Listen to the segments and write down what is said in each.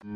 Oi,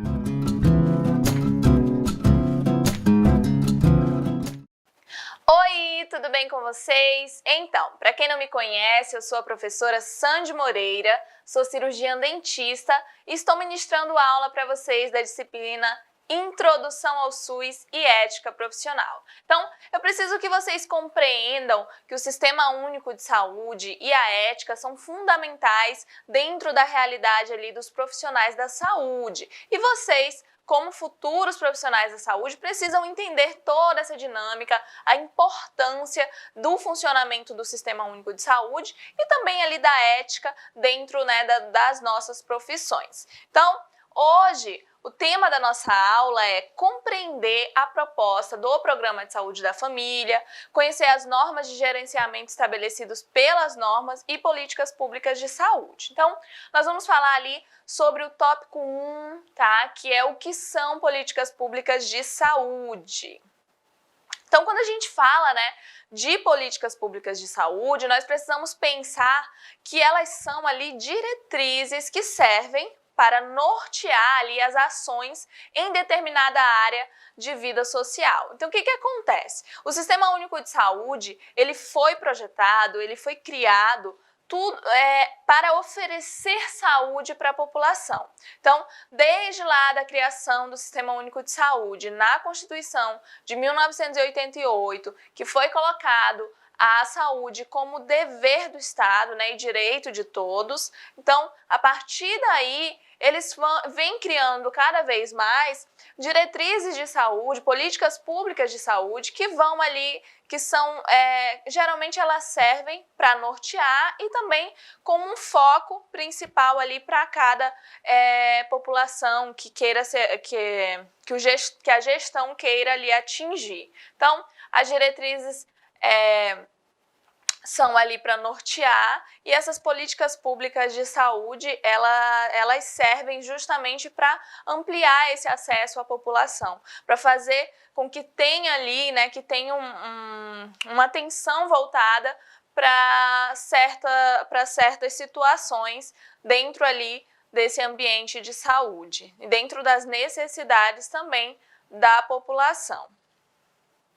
tudo bem com vocês? Então, para quem não me conhece, eu sou a professora Sandy Moreira, sou cirurgiã dentista e estou ministrando aula para vocês da disciplina Introdução ao SUS e Ética Profissional. Então, eu preciso que vocês compreendam que o Sistema Único de Saúde e a ética são fundamentais dentro da realidade ali dos profissionais da saúde. E vocês, como futuros profissionais da saúde, precisam entender toda essa dinâmica, a importância do funcionamento do Sistema Único de Saúde e também ali da ética dentro, das nossas profissões. Então, hoje, o tema da nossa aula é compreender a proposta do Programa de Saúde da Família, conhecer as normas de gerenciamento estabelecidas pelas normas e políticas públicas de saúde. Então, nós vamos falar ali sobre o tópico 1, tá? Que é o que são políticas públicas de saúde. Então, quando a gente fala, de políticas públicas de saúde, nós precisamos pensar que elas são ali diretrizes que servem para nortear ali as ações em determinada área de vida social. Então, o que acontece? O Sistema Único de Saúde, ele foi projetado, ele foi criado para oferecer saúde para a população. Então, desde lá da criação do Sistema Único de Saúde, na Constituição de 1988, que foi colocado a saúde como dever do Estado, e direito de todos. Então, a partir daí, eles vêm criando cada vez mais diretrizes de saúde, políticas públicas de saúde que vão ali, que são, geralmente elas servem para nortear e também como um foco principal ali para cada população que queira ser, que a gestão queira ali atingir. Então, as diretrizes são ali para nortear e essas políticas públicas de saúde, elas servem justamente para ampliar esse acesso à população, para fazer com que tenha ali, que tenha uma atenção voltada para certas situações dentro ali desse ambiente de saúde e dentro das necessidades também da população.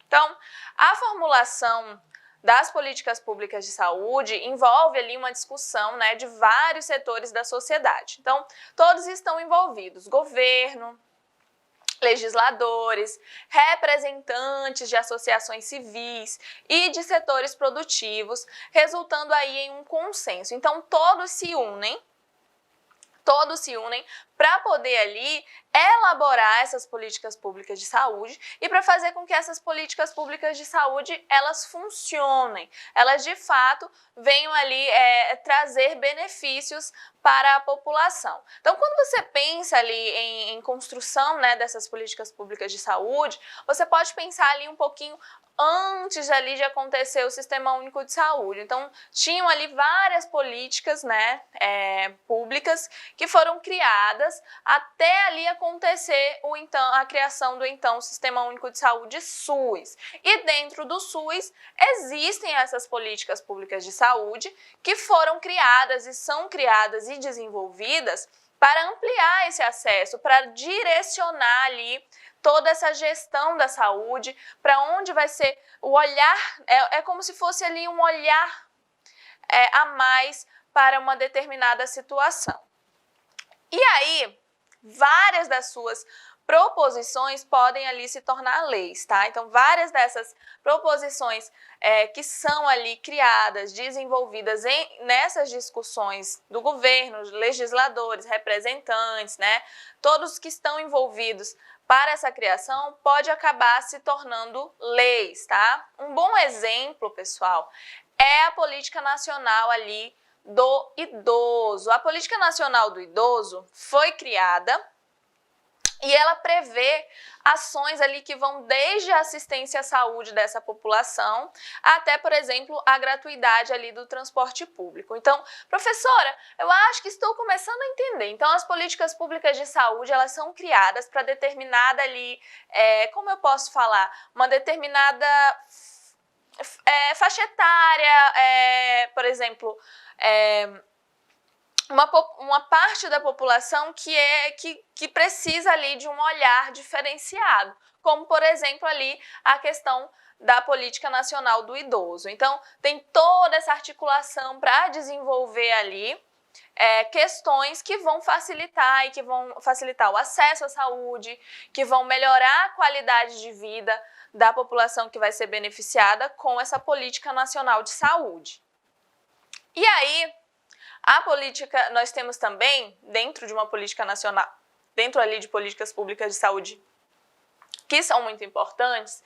Então, a formulação das políticas públicas de saúde envolve ali uma discussão de vários setores da sociedade. Então, todos estão envolvidos: governo, legisladores, representantes de associações civis e de setores produtivos, resultando aí em um consenso. Então, todos se unem para poder ali elaborar essas políticas públicas de saúde e para fazer com que essas políticas públicas de saúde elas funcionem, elas de fato venham ali trazer benefícios para a população. Então, quando você pensa ali em construção dessas políticas públicas de saúde, você pode pensar ali um pouquinho antes ali de acontecer o Sistema Único de Saúde. Então, tinham ali várias políticas públicas que foram criadas até ali acontecer a criação do Sistema Único de Saúde SUS. E dentro do SUS existem essas políticas públicas de saúde que foram criadas e são criadas e desenvolvidas para ampliar esse acesso, para direcionar ali toda essa gestão da saúde, para onde vai ser o olhar, é como se fosse ali um olhar a mais para uma determinada situação. E aí, várias das suas proposições podem ali se tornar leis, tá? Então, várias dessas proposições que são ali criadas, desenvolvidas nessas discussões do governo, legisladores, representantes, todos que estão envolvidos para essa criação, pode acabar se tornando leis, tá? Um bom exemplo, pessoal, é a Política Nacional ali do Idoso. A Política Nacional do Idoso foi criada e ela prevê ações ali que vão desde a assistência à saúde dessa população até, por exemplo, a gratuidade ali do transporte público. Então, professora, eu acho que estou começando a entender. Então, as políticas públicas de saúde, elas são criadas para determinada ali, como eu posso falar, uma determinada faixa etária, por exemplo, uma parte da população que precisa ali de um olhar diferenciado, como, por exemplo, ali a questão da política nacional do idoso. Então, tem toda essa articulação para desenvolver ali questões que vão facilitar o acesso à saúde, que vão melhorar a qualidade de vida da população que vai ser beneficiada com essa política nacional de saúde. E aí, a política, nós temos também, dentro de uma política nacional, dentro ali de políticas públicas de saúde, que são muito importantes,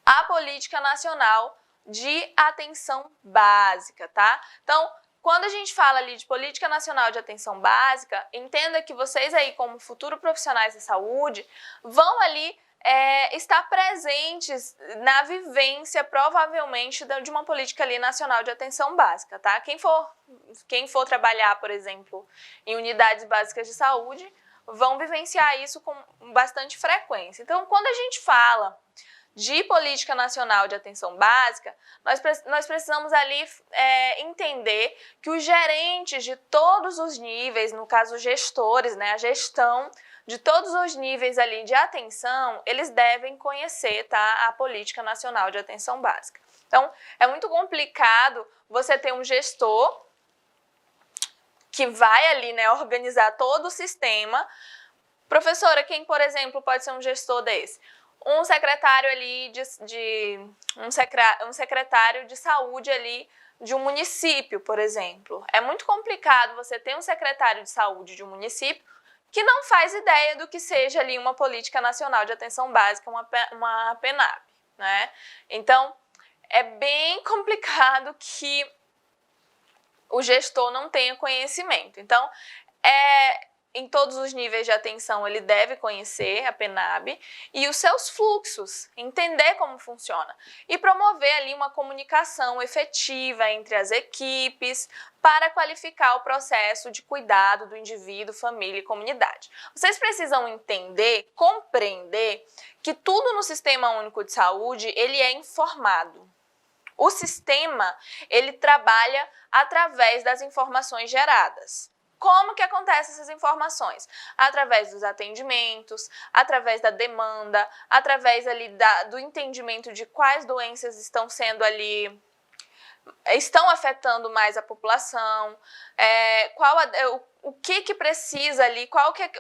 a política nacional de atenção básica, tá? Então, quando a gente fala ali de política nacional de atenção básica, entenda que vocês aí, como futuros profissionais da saúde, vão ali estar presentes na vivência, provavelmente, de uma política ali nacional de atenção básica, tá? Quem for trabalhar, por exemplo, em unidades básicas de saúde, vão vivenciar isso com bastante frequência. Então, quando a gente fala de política nacional de atenção básica, nós precisamos ali entender que os gerentes de todos os níveis, no caso os gestores, né, a gestão de todos os níveis ali de atenção, eles devem conhecer, tá, a política nacional de atenção básica. Então, é muito complicado você ter um gestor que vai ali, né, organizar todo o sistema. Professora, quem, por exemplo, pode ser um gestor desse? Um secretário ali um secretário de saúde ali de um município, por exemplo. É muito complicado você ter um secretário de saúde de um município que não faz ideia do que seja ali uma política nacional de atenção básica, uma PNAB, né? Então, é bem complicado que o gestor não tenha conhecimento. Então, em todos os níveis de atenção, ele deve conhecer a PNAB e os seus fluxos, entender como funciona e promover ali uma comunicação efetiva entre as equipes para qualificar o processo de cuidado do indivíduo, família e comunidade. Vocês precisam entender, compreender que tudo no Sistema Único de Saúde, ele é informado. O sistema, ele trabalha através das informações geradas. Como que acontecem essas informações? Através dos atendimentos, através da demanda, através ali do entendimento de quais doenças estão afetando mais a população, o que precisa ali,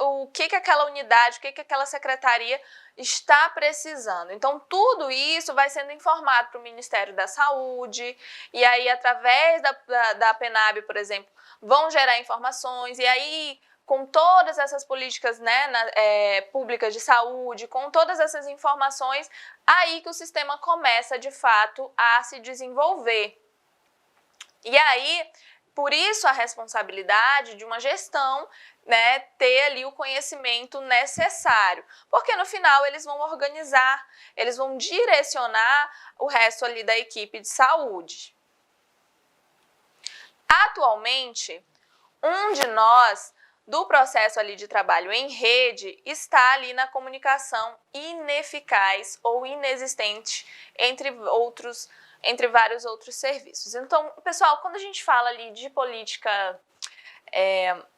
o que aquela unidade, o que aquela secretaria está precisando. Então, tudo isso vai sendo informado para o Ministério da Saúde, e aí, através da PNAB, por exemplo, vão gerar informações, e aí, com todas essas políticas, né, públicas de saúde, com todas essas informações, aí que o sistema começa, de fato, a se desenvolver. E aí, por isso a responsabilidade de uma gestão, né, ter ali o conhecimento necessário, porque no final eles vão organizar, eles vão direcionar o resto ali da equipe de saúde. Atualmente, um de nós do processo ali de trabalho em rede está ali na comunicação ineficaz ou inexistente entre vários outros serviços. Então, pessoal, quando a gente fala ali de política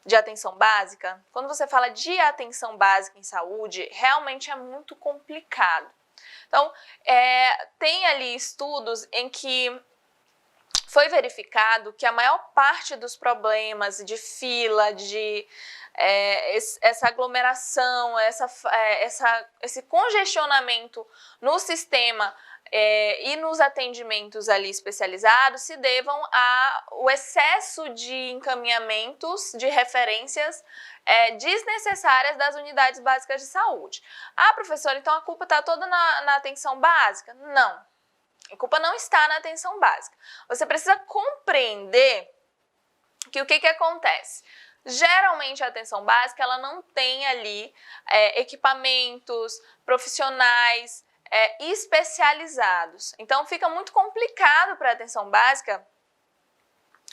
de atenção básica, quando você fala de atenção básica em saúde, realmente é muito complicado. Então, tem ali estudos em que foi verificado que a maior parte dos problemas de fila, essa aglomeração, esse congestionamento no sistema e nos atendimentos ali especializados se devam ao excesso de encaminhamentos, de referências desnecessárias das unidades básicas de saúde. Ah, professora, então a culpa está toda na atenção básica? Não. A culpa não está na atenção básica. Você precisa compreender que o que acontece? Geralmente a atenção básica ela não tem ali equipamentos profissionais especializados. Então fica muito complicado para a atenção básica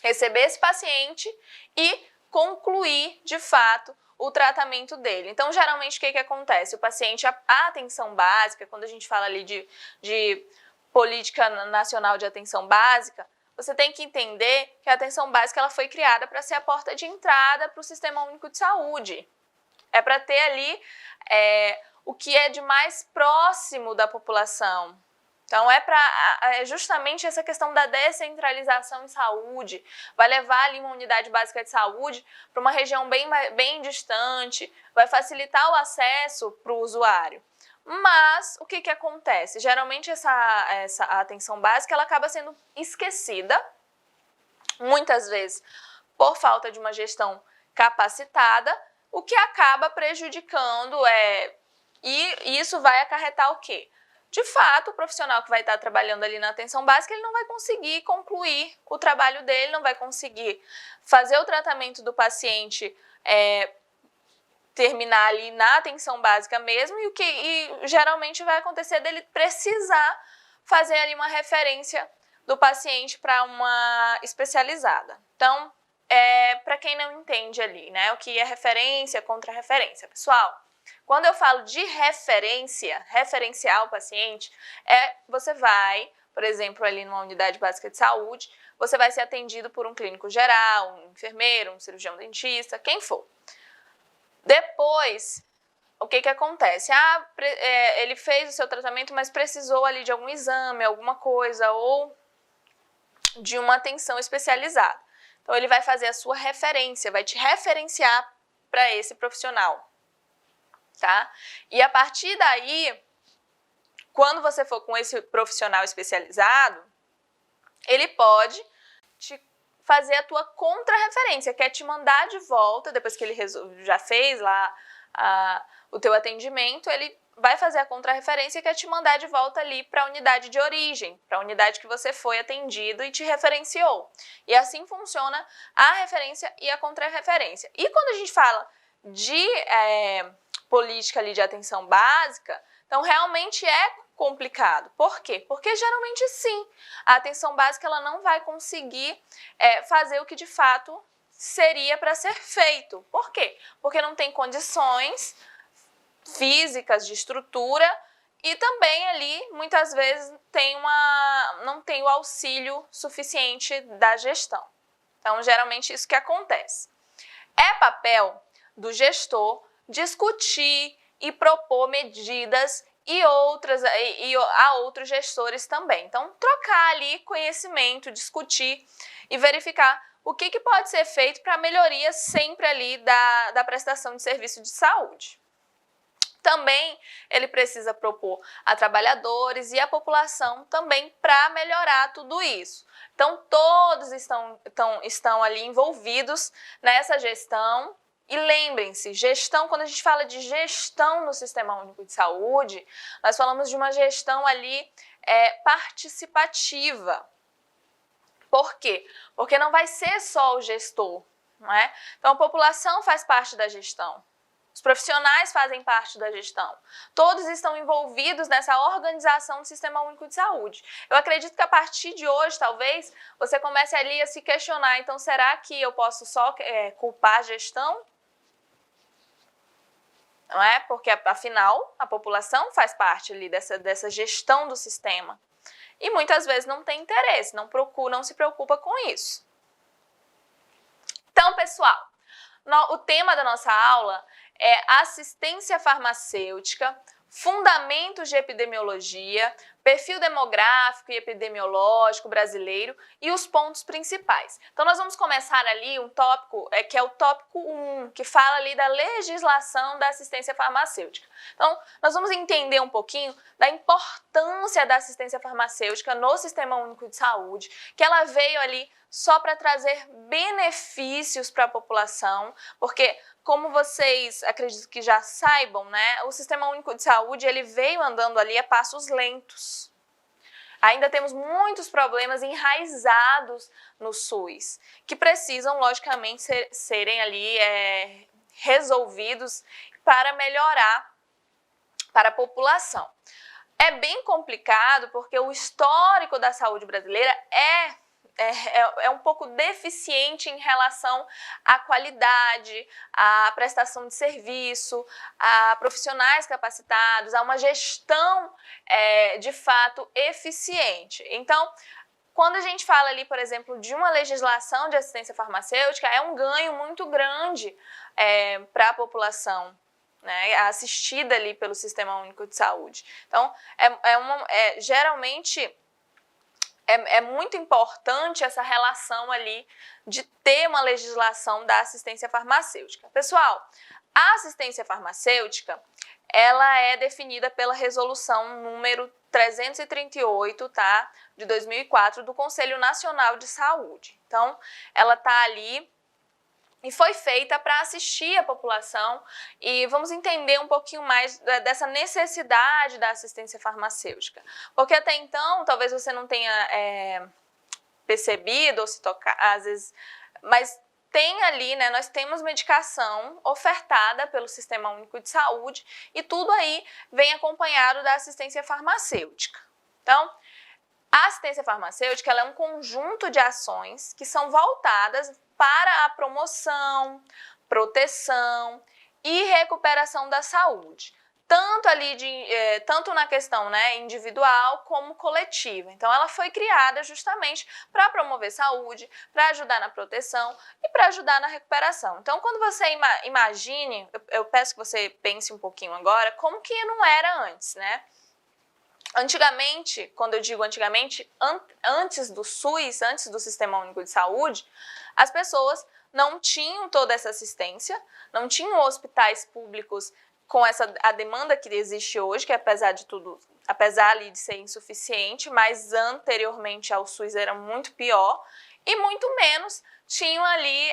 receber esse paciente e concluir de fato o tratamento dele. Então geralmente o que acontece? O paciente, a atenção básica, quando a gente fala ali de política nacional de atenção básica, você tem que entender que a atenção básica ela foi criada para ser a porta de entrada para o Sistema Único de Saúde. É para ter ali o que é de mais próximo da população. Então, é justamente essa questão da descentralização em saúde, vai levar ali uma unidade básica de saúde para uma região bem distante, vai facilitar o acesso para o usuário. Mas, o que acontece? Geralmente, essa atenção básica ela acaba sendo esquecida, muitas vezes por falta de uma gestão capacitada, o que acaba prejudicando, e isso vai acarretar o quê? De fato, o profissional que vai estar trabalhando ali na atenção básica, ele não vai conseguir concluir o trabalho dele, não vai conseguir fazer o tratamento do paciente terminar ali na atenção básica mesmo, e geralmente vai acontecer dele precisar fazer ali uma referência do paciente para uma especializada. Então, para quem não entende ali, né, o que é referência, contra-referência, pessoal, quando eu falo de referenciar o paciente, você vai, por exemplo, ali numa unidade básica de saúde, você vai ser atendido por um clínico geral, um enfermeiro, um cirurgião dentista, quem for. Depois, o que acontece? Ele fez o seu tratamento, mas precisou ali de algum exame, alguma coisa, ou de uma atenção especializada. Então, ele vai fazer a sua referência, vai te referenciar para esse profissional. Tá? E a partir daí, quando você for com esse profissional especializado, ele pode te fazer a tua contra-referência, que é te mandar de volta, depois que ele já fez lá o teu atendimento, ele vai fazer a contra-referência, que é te mandar de volta ali para a unidade de origem, para a unidade que você foi atendido e te referenciou. E assim funciona a referência e a contra-referência. E quando a gente fala de política ali de atenção básica, então realmente é complicado. Por quê? Porque geralmente sim, a atenção básica ela não vai conseguir fazer o que de fato seria para ser feito. Por quê? Porque não tem condições físicas de estrutura e também ali muitas vezes não tem o auxílio suficiente da gestão. Então geralmente isso que acontece. É papel do gestor discutir e propor medidas e a outros gestores também. Então, trocar ali conhecimento, discutir e verificar o que pode ser feito para melhoria sempre ali da prestação de serviço de saúde. Também ele precisa propor a trabalhadores e a população também para melhorar tudo isso. Então, todos estão ali envolvidos nessa gestão. E lembrem-se, gestão, quando a gente fala de gestão no Sistema Único de Saúde, nós falamos de uma gestão ali participativa. Por quê? Porque não vai ser só o gestor, não é? Então a população faz parte da gestão, os profissionais fazem parte da gestão, todos estão envolvidos nessa organização do Sistema Único de Saúde. Eu acredito que a partir de hoje, talvez, você comece ali a se questionar, então será que eu posso só culpar a gestão? Não é? Porque, afinal, a população faz parte ali dessa gestão do sistema. E muitas vezes não tem interesse, não se preocupa com isso. Então, pessoal, o tema da nossa aula é assistência farmacêutica, fundamentos de epidemiologia, perfil demográfico e epidemiológico brasileiro e os pontos principais. Então, nós vamos começar ali um tópico, que é o tópico 1, que fala ali da legislação da assistência farmacêutica. Então, nós vamos entender um pouquinho da importância da assistência farmacêutica no Sistema Único de Saúde, que ela veio ali só para trazer benefícios para a população, porque, como vocês acredito que já saibam, né, o Sistema Único de Saúde ele veio andando ali a passos lentos. Ainda temos muitos problemas enraizados no SUS, que precisam, logicamente, serem ali resolvidos para melhorar para a população. É bem complicado porque o histórico da saúde brasileira é um pouco deficiente em relação à qualidade, à prestação de serviço, a profissionais capacitados, a uma gestão de fato eficiente. Então, quando a gente fala ali, por exemplo, de uma legislação de assistência farmacêutica, é um ganho muito grande para a população, né, assistida ali pelo Sistema Único de Saúde. Então, geralmente é muito importante essa relação ali de ter uma legislação da assistência farmacêutica. Pessoal, a assistência farmacêutica, ela é definida pela resolução número 338, tá, de 2004, do Conselho Nacional de Saúde. Então, ela está ali e foi feita para assistir a população, e vamos entender um pouquinho mais dessa necessidade da assistência farmacêutica. Porque até então, talvez você não tenha percebido ou se tocar, às vezes, mas tem ali, né, nós temos medicação ofertada pelo Sistema Único de Saúde e tudo aí vem acompanhado da assistência farmacêutica. Então, a assistência farmacêutica ela é um conjunto de ações que são voltadas para a promoção, proteção e recuperação da saúde, tanto na questão, né, individual como coletiva. Então, ela foi criada justamente para promover saúde, para ajudar na proteção e para ajudar na recuperação. Então, quando você imagine, eu peço que você pense um pouquinho agora, como que não era antes, né? Antigamente, quando eu digo antigamente, antes do SUS, antes do Sistema Único de Saúde, as pessoas não tinham toda essa assistência, não tinham hospitais públicos com a demanda que existe hoje, que apesar de tudo, apesar ali de ser insuficiente, mas anteriormente ao SUS era muito pior, e muito menos tinham ali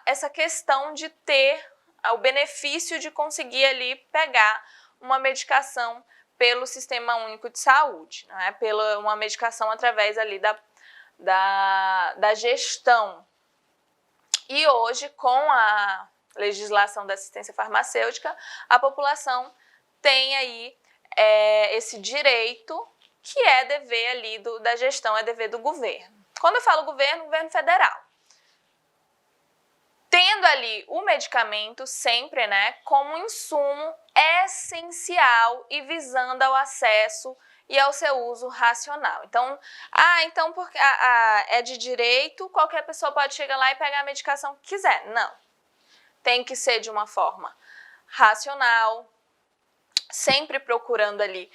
essa questão de ter o benefício de conseguir ali pegar uma medicação pelo Sistema Único de Saúde, né? Pela uma medicação através ali da gestão. E hoje, com a legislação da assistência farmacêutica, a população tem aí esse direito que é dever ali da gestão, é dever do governo. Quando eu falo governo federal. Tendo ali o medicamento sempre, né, como insumo essencial e visando ao acesso e ao seu uso racional. Então, então porque é de direito, qualquer pessoa pode chegar lá e pegar a medicação que quiser. Não. Tem que ser de uma forma racional, sempre procurando ali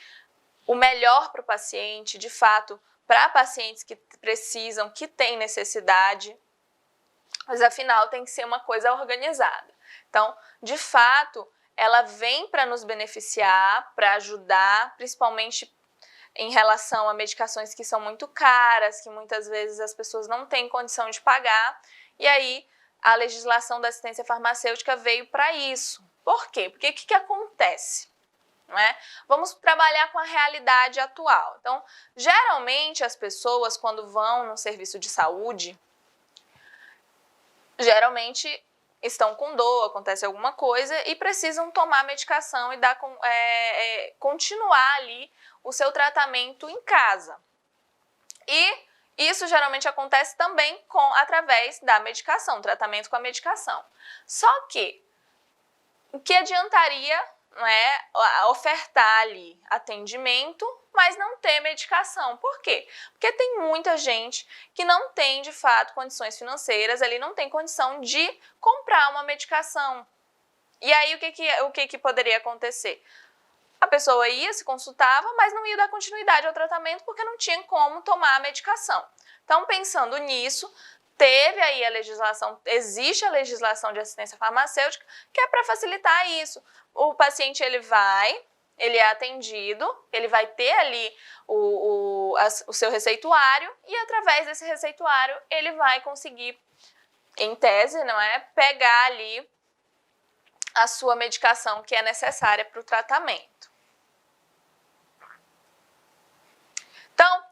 o melhor para o paciente, de fato, para pacientes que precisam, que têm necessidade. Mas, afinal, tem que ser uma coisa organizada. Então, de fato, ela vem para nos beneficiar, para ajudar, principalmente em relação a medicações que são muito caras, que muitas vezes as pessoas não têm condição de pagar. E aí, a legislação da assistência farmacêutica veio para isso. Por quê? Porque o que acontece? Não é? Vamos trabalhar com a realidade atual. Então, geralmente, as pessoas, quando vão no serviço de saúde, geralmente estão com dor, acontece alguma coisa e precisam tomar medicação e continuar ali o seu tratamento em casa. E isso geralmente acontece também através da medicação, tratamento com a medicação. Só que o que adiantaria, não é, ofertar ali atendimento, mas não ter medicação. Por quê? Porque tem muita gente que não tem, de fato, condições financeiras, ali não tem condição de comprar uma medicação. E aí, o que poderia acontecer? A pessoa ia, se consultava, mas não ia dar continuidade ao tratamento porque não tinha como tomar a medicação. Então, pensando nisso, teve aí a legislação, existe a legislação de assistência farmacêutica, que é para facilitar isso. O paciente, ele é atendido, ele vai ter ali o seu receituário e através desse receituário ele vai conseguir, em tese, não é, pegar ali a sua medicação que é necessária para o tratamento. Então,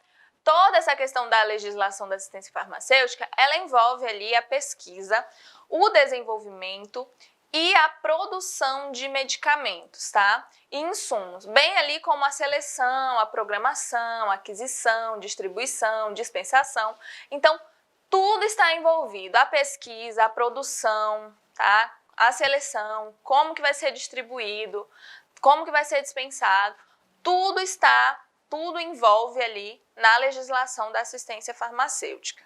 toda essa questão da legislação da assistência farmacêutica, ela envolve ali a pesquisa, o desenvolvimento e a produção de medicamentos, tá? E insumos, bem ali como a seleção, a programação, a aquisição, distribuição, dispensação. Então, tudo está envolvido, a pesquisa, a produção, tá? A seleção, como que vai ser distribuído, como que vai ser dispensado, tudo está tudo envolve ali na legislação da assistência farmacêutica.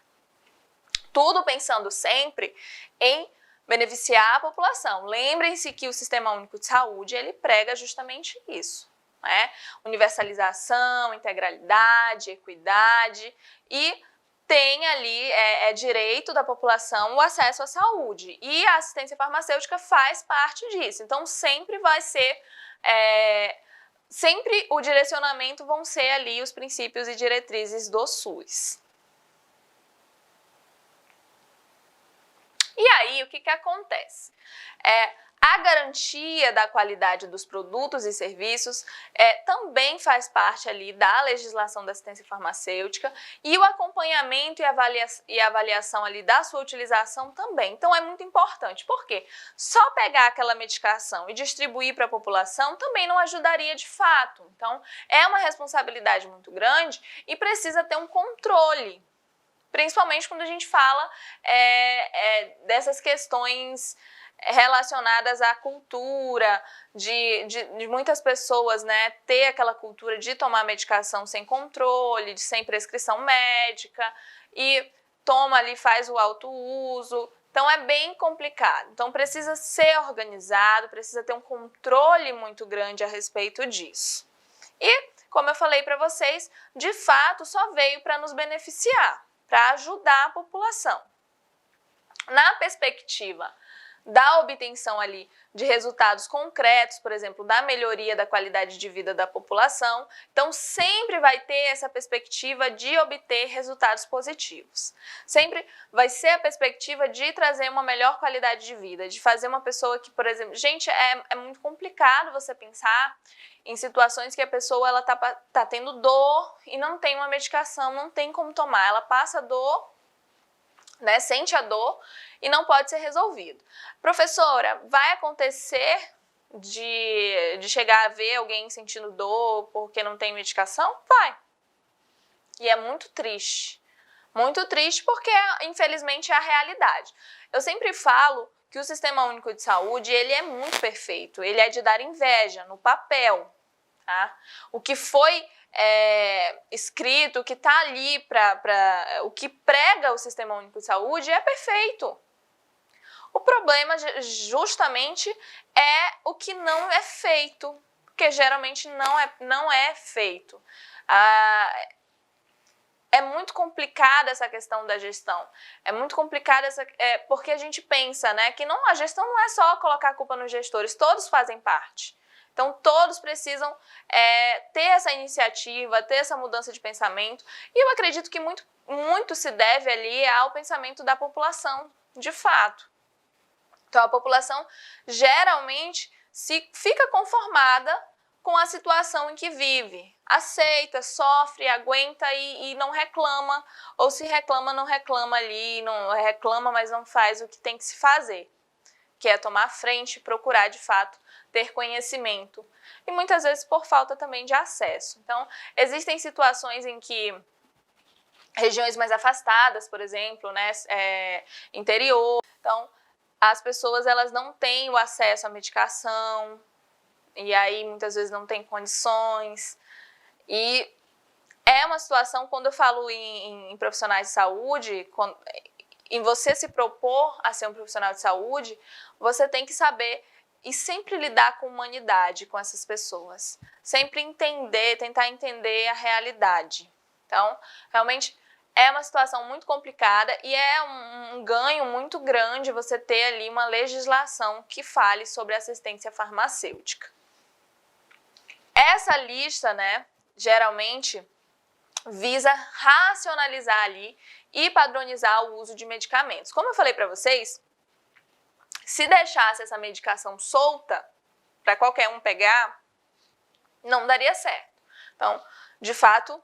Tudo pensando sempre em beneficiar a população. Lembrem-se que o Sistema Único de Saúde, ele prega justamente isso, né? Universalização, integralidade, equidade e tem ali, direito da população o acesso à saúde. E a assistência farmacêutica faz parte disso. Então, sempre vai ser... sempre o direcionamento vão ser ali os princípios e diretrizes do SUS. E aí, o que acontece? A garantia da qualidade dos produtos e serviços também faz parte ali da legislação da assistência farmacêutica e o acompanhamento e avaliação ali da sua utilização também. Então, é muito importante. Por quê? Só pegar aquela medicação e distribuir para a população também não ajudaria de fato. Então, é uma responsabilidade muito grande e precisa ter um controle. Principalmente quando a gente fala dessas questões relacionadas à cultura, de muitas pessoas, né, ter aquela cultura de tomar medicação sem controle, sem prescrição médica, e toma ali, faz o autouso. Então é bem complicado. Então precisa ser organizado, precisa ter um controle muito grande a respeito disso. E, como eu falei para vocês, de fato só veio para nos beneficiar, para ajudar a população. Na perspectiva da obtenção ali de resultados concretos, por exemplo, da melhoria da qualidade de vida da população, então sempre vai ter essa perspectiva de obter resultados positivos. Sempre vai ser a perspectiva de trazer uma melhor qualidade de vida, de fazer uma pessoa que, por exemplo, gente, é muito complicado você pensar em situações que a pessoa ela tá tendo dor e não tem uma medicação, não tem como tomar, ela passa dor, né, sente a dor e não pode ser resolvido. Professora, vai acontecer de chegar a ver alguém sentindo dor porque não tem medicação? Vai. E é muito triste. Muito triste porque, infelizmente, é a realidade. Eu sempre falo que o Sistema Único de Saúde, ele é muito perfeito. Ele é de dar inveja no papel. Tá? O que foi escrito, o que está ali, o que prega o Sistema Único de Saúde é perfeito. O problema justamente é o que não é feito, porque geralmente não é feito. É muito complicada essa questão da gestão, é muito complicada porque a gente pensa, né, que a gestão não é só colocar a culpa nos gestores, todos fazem parte. Então, todos precisam ter essa iniciativa, ter essa mudança de pensamento. E eu acredito que muito se deve ali ao pensamento da população, de fato. Então, a população geralmente fica conformada com a situação em que vive. Aceita, sofre, aguenta e não reclama. Ou se reclama, não reclama ali, não reclama, mas não faz o que tem que se fazer, que é tomar frente e procurar, de fato, ter conhecimento. E muitas vezes por falta também de acesso. Então, existem situações em que regiões mais afastadas, por exemplo, né, interior, então as pessoas elas não têm o acesso à medicação e aí muitas vezes não têm condições. E é uma situação, quando eu falo em profissionais de saúde, em você se propor a ser um profissional de saúde, você tem que saber e sempre lidar com humanidade com essas pessoas. Sempre tentar entender a realidade. Então, realmente é uma situação muito complicada e é um ganho muito grande você ter ali uma legislação que fale sobre assistência farmacêutica. Essa lista, né, geralmente visa racionalizar ali e padronizar o uso de medicamentos. Como eu falei para vocês, se deixasse essa medicação solta para qualquer um pegar, não daria certo. Então, de fato,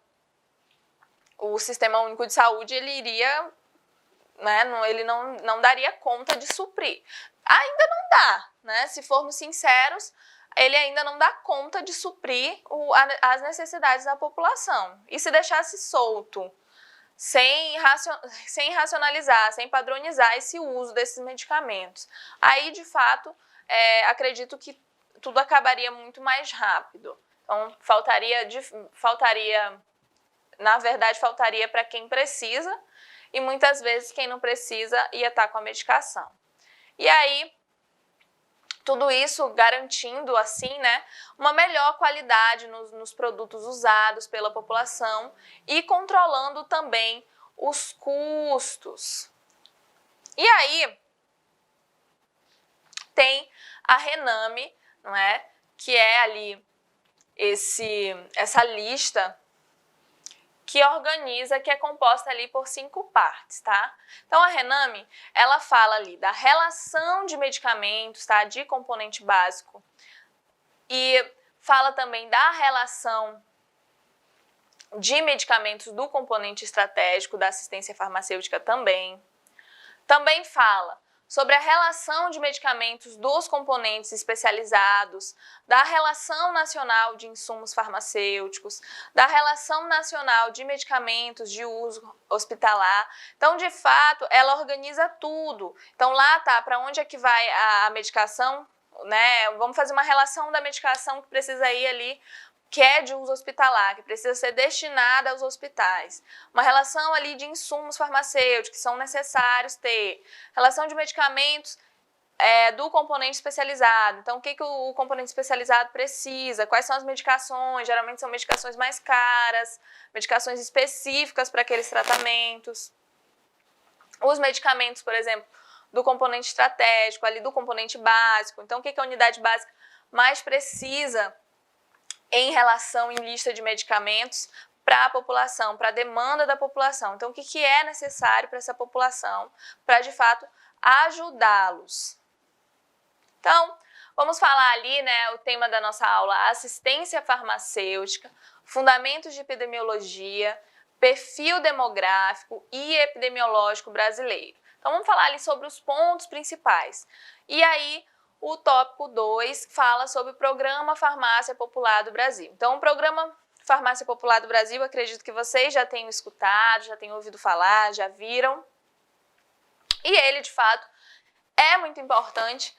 o Sistema Único de Saúde ele iria, né, ele não daria conta de suprir. Ainda não dá, né? Se formos sinceros, ele ainda não dá conta de suprir as necessidades da população. E se deixasse solto, sem racionalizar, sem padronizar esse uso desses medicamentos, aí, de fato, acredito que tudo acabaria muito mais rápido. Então, na verdade, faltaria para quem precisa e muitas vezes quem não precisa ia estar com a medicação. E aí, tudo isso garantindo, assim, né, uma melhor qualidade nos produtos usados pela população e controlando também os custos. E aí, tem a Rename, não é? Que é ali essa lista que organiza, que é composta ali por 5 partes, tá? Então, a Rename, ela fala ali da relação de medicamentos, tá? De componente básico. E fala também da relação de medicamentos do componente estratégico da assistência farmacêutica também. Também fala sobre a relação de medicamentos dos componentes especializados, da Relação Nacional de Insumos Farmacêuticos, da Relação Nacional de Medicamentos de Uso Hospitalar. Então, de fato, ela organiza tudo. Então, lá tá para onde é que vai a medicação, né? Vamos fazer uma relação da medicação que precisa ir ali, que é de uso hospitalar, que precisa ser destinada aos hospitais. Uma relação ali de insumos farmacêuticos que são necessários ter. Relação de medicamentos do componente especializado. Então, o que o componente especializado precisa? Quais são as medicações? Geralmente são medicações mais caras, medicações específicas para aqueles tratamentos. Os medicamentos, por exemplo, do componente estratégico, ali do componente básico. Então, o que a unidade básica mais precisa em relação em lista de medicamentos para a população, para a demanda da população. Então, o que é necessário para essa população, para de fato ajudá-los. Então, vamos falar ali, né, o tema da nossa aula, assistência farmacêutica, fundamentos de epidemiologia, perfil demográfico e epidemiológico brasileiro. Então, vamos falar ali sobre os pontos principais. E aí, o tópico 2 fala sobre o Programa Farmácia Popular do Brasil. Então, o Programa Farmácia Popular do Brasil, acredito que vocês já tenham escutado, já tenham ouvido falar, já viram. E ele, de fato, é muito importante,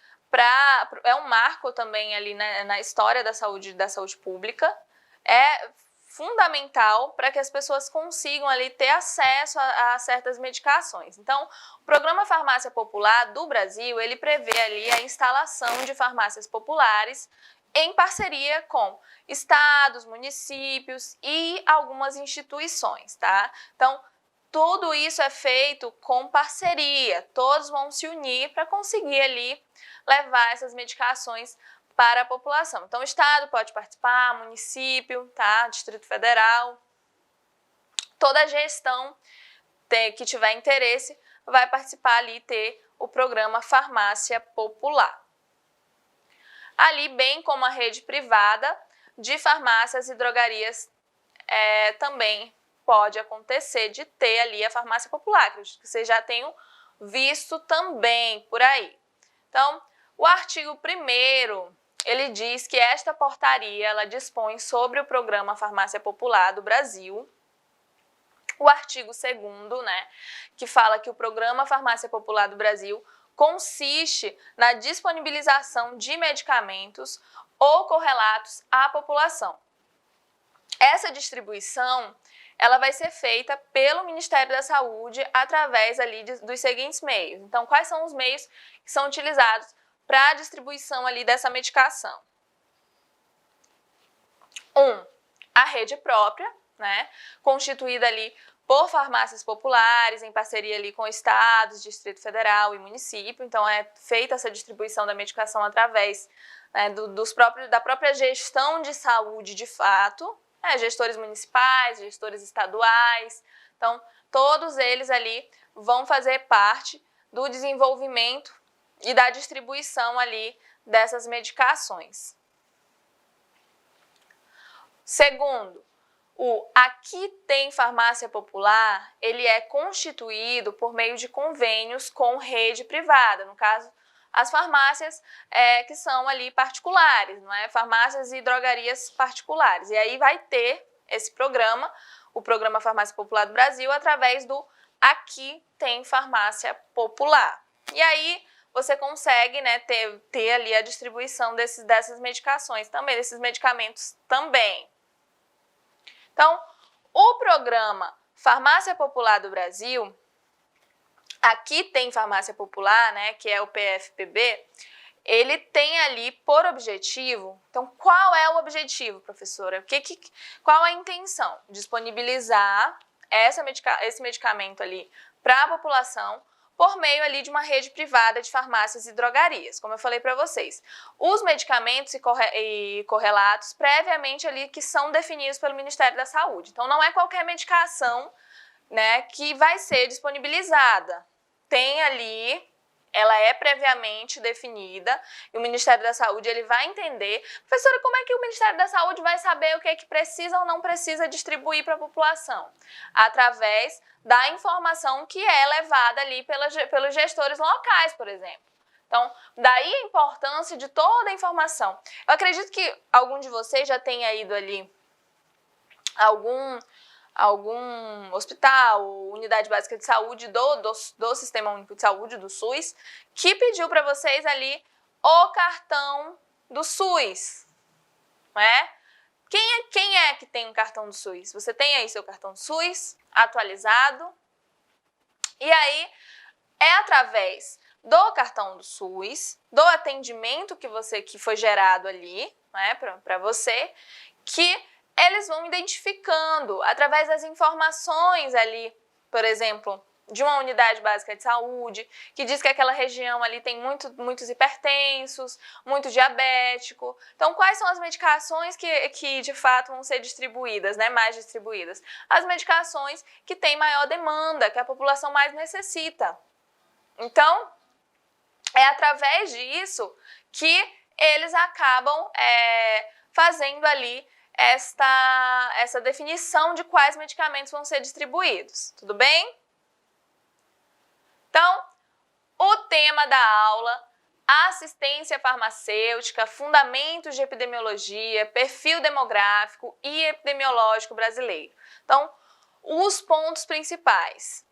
é um marco também ali, né, na história da saúde pública. É fundamental para que as pessoas consigam ali ter acesso a certas medicações. Então, o Programa Farmácia Popular do Brasil, ele prevê ali a instalação de farmácias populares em parceria com estados, municípios e algumas instituições, tá? Então, tudo isso é feito com parceria, todos vão se unir para conseguir ali levar essas medicações para a população. Então, o estado pode participar, município, tá? Distrito Federal, toda a gestão que tiver interesse vai participar ali e ter o programa Farmácia Popular. Ali, bem como a rede privada de farmácias e drogarias, também pode acontecer de ter ali a farmácia popular, acredito que vocês já tenham visto também por aí. Então, o artigo 1º, ele diz que esta portaria, ela dispõe sobre o Programa Farmácia Popular do Brasil. O artigo 2º, né, que fala que o Programa Farmácia Popular do Brasil consiste na disponibilização de medicamentos ou correlatos à população. Essa distribuição, ela vai ser feita pelo Ministério da Saúde através ali dos seguintes meios. Então, quais são os meios que são utilizados para a distribuição ali dessa medicação? A rede própria, né, constituída ali por farmácias populares, em parceria ali com estados, Distrito Federal e município. Então, é feita essa distribuição da medicação através, né, da própria gestão de saúde de fato, gestores municipais, gestores estaduais. Então, todos eles ali vão fazer parte do desenvolvimento e da distribuição ali dessas medicações. Segundo, o Aqui Tem Farmácia Popular, ele é constituído por meio de convênios com rede privada, no caso, as farmácias que são ali particulares, não é? Farmácias e drogarias particulares. E aí vai ter esse programa, o Programa Farmácia Popular do Brasil, através do Aqui Tem Farmácia Popular. E aí você consegue, né, ter ali a distribuição dessas medicações também, desses medicamentos também. Então, o programa Farmácia Popular do Brasil, aqui tem Farmácia Popular, né, que é o PFPB, ele tem ali por objetivo, então qual é o objetivo, professora? Qual a intenção? Disponibilizar esse medicamento ali para a população por meio ali de uma rede privada de farmácias e drogarias, como eu falei para vocês. Os medicamentos e correlatos previamente ali que são definidos pelo Ministério da Saúde. Então não é qualquer medicação, né, que vai ser disponibilizada. Tem ali, ela é previamente definida e o Ministério da Saúde ele vai entender. Professora, como é que o Ministério da Saúde vai saber o que é que precisa ou não precisa distribuir para a população? Através da informação que é levada ali pelos gestores locais, por exemplo. Então, daí a importância de toda a informação. Eu acredito que algum de vocês já tenha ido ali algum hospital, unidade básica de saúde do Sistema Único de Saúde, do SUS, que pediu para vocês ali o cartão do SUS, né? Quem é que tem um cartão do SUS? Você tem aí seu cartão do SUS atualizado? E aí, é através do cartão do SUS, do atendimento que foi gerado ali, né, para você, que eles vão identificando através das informações ali, por exemplo, de uma unidade básica de saúde, que diz que aquela região ali tem muitos hipertensos, muito diabético. Então, quais são as medicações que de fato vão ser distribuídas, né, mais distribuídas? As medicações que têm maior demanda, que a população mais necessita. Então, é através disso que eles acabam fazendo ali essa definição de quais medicamentos vão ser distribuídos, tudo bem? Então, o tema da aula, assistência farmacêutica, fundamentos de epidemiologia, perfil demográfico e epidemiológico brasileiro. Então, os pontos principais.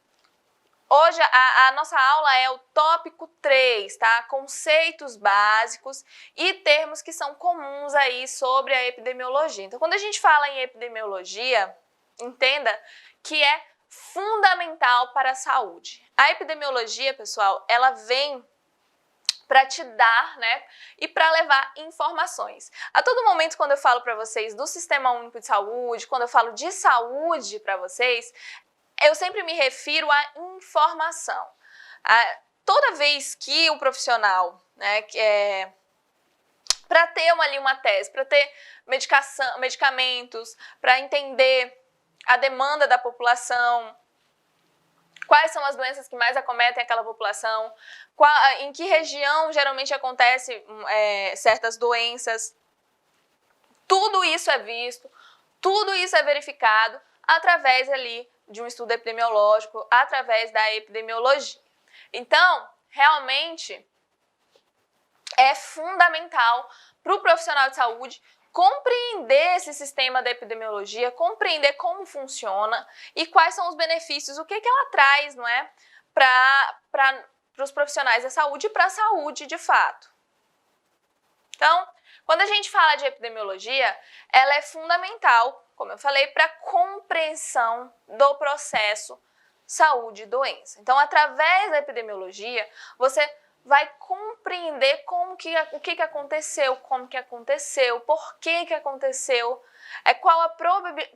Hoje a nossa aula é o tópico 3, tá? Conceitos básicos e termos que são comuns aí sobre a epidemiologia. Então, quando a gente fala em epidemiologia, entenda que é fundamental para a saúde. A epidemiologia, pessoal, ela vem para te dar, né, e para levar informações. A todo momento, quando eu falo para vocês do Sistema Único de Saúde, quando eu falo de saúde para vocês, eu sempre me refiro à informação. Toda vez que o profissional, né, para ter uma tese, para ter medicamentos, para entender a demanda da população, quais são as doenças que mais acometem aquela população, em que região geralmente acontecem certas doenças, tudo isso é visto, tudo isso é verificado através ali de um estudo epidemiológico, através da epidemiologia. Então, realmente, é fundamental para o profissional de saúde compreender esse sistema da epidemiologia, compreender como funciona e quais são os benefícios, o que ela traz, não é, para os profissionais da saúde e para a saúde de fato. Então, quando a gente fala de epidemiologia, ela é fundamental, como eu falei, para a compreensão do processo saúde e doença. Então, através da epidemiologia, você vai compreender o que aconteceu, como que aconteceu, por que aconteceu, qual a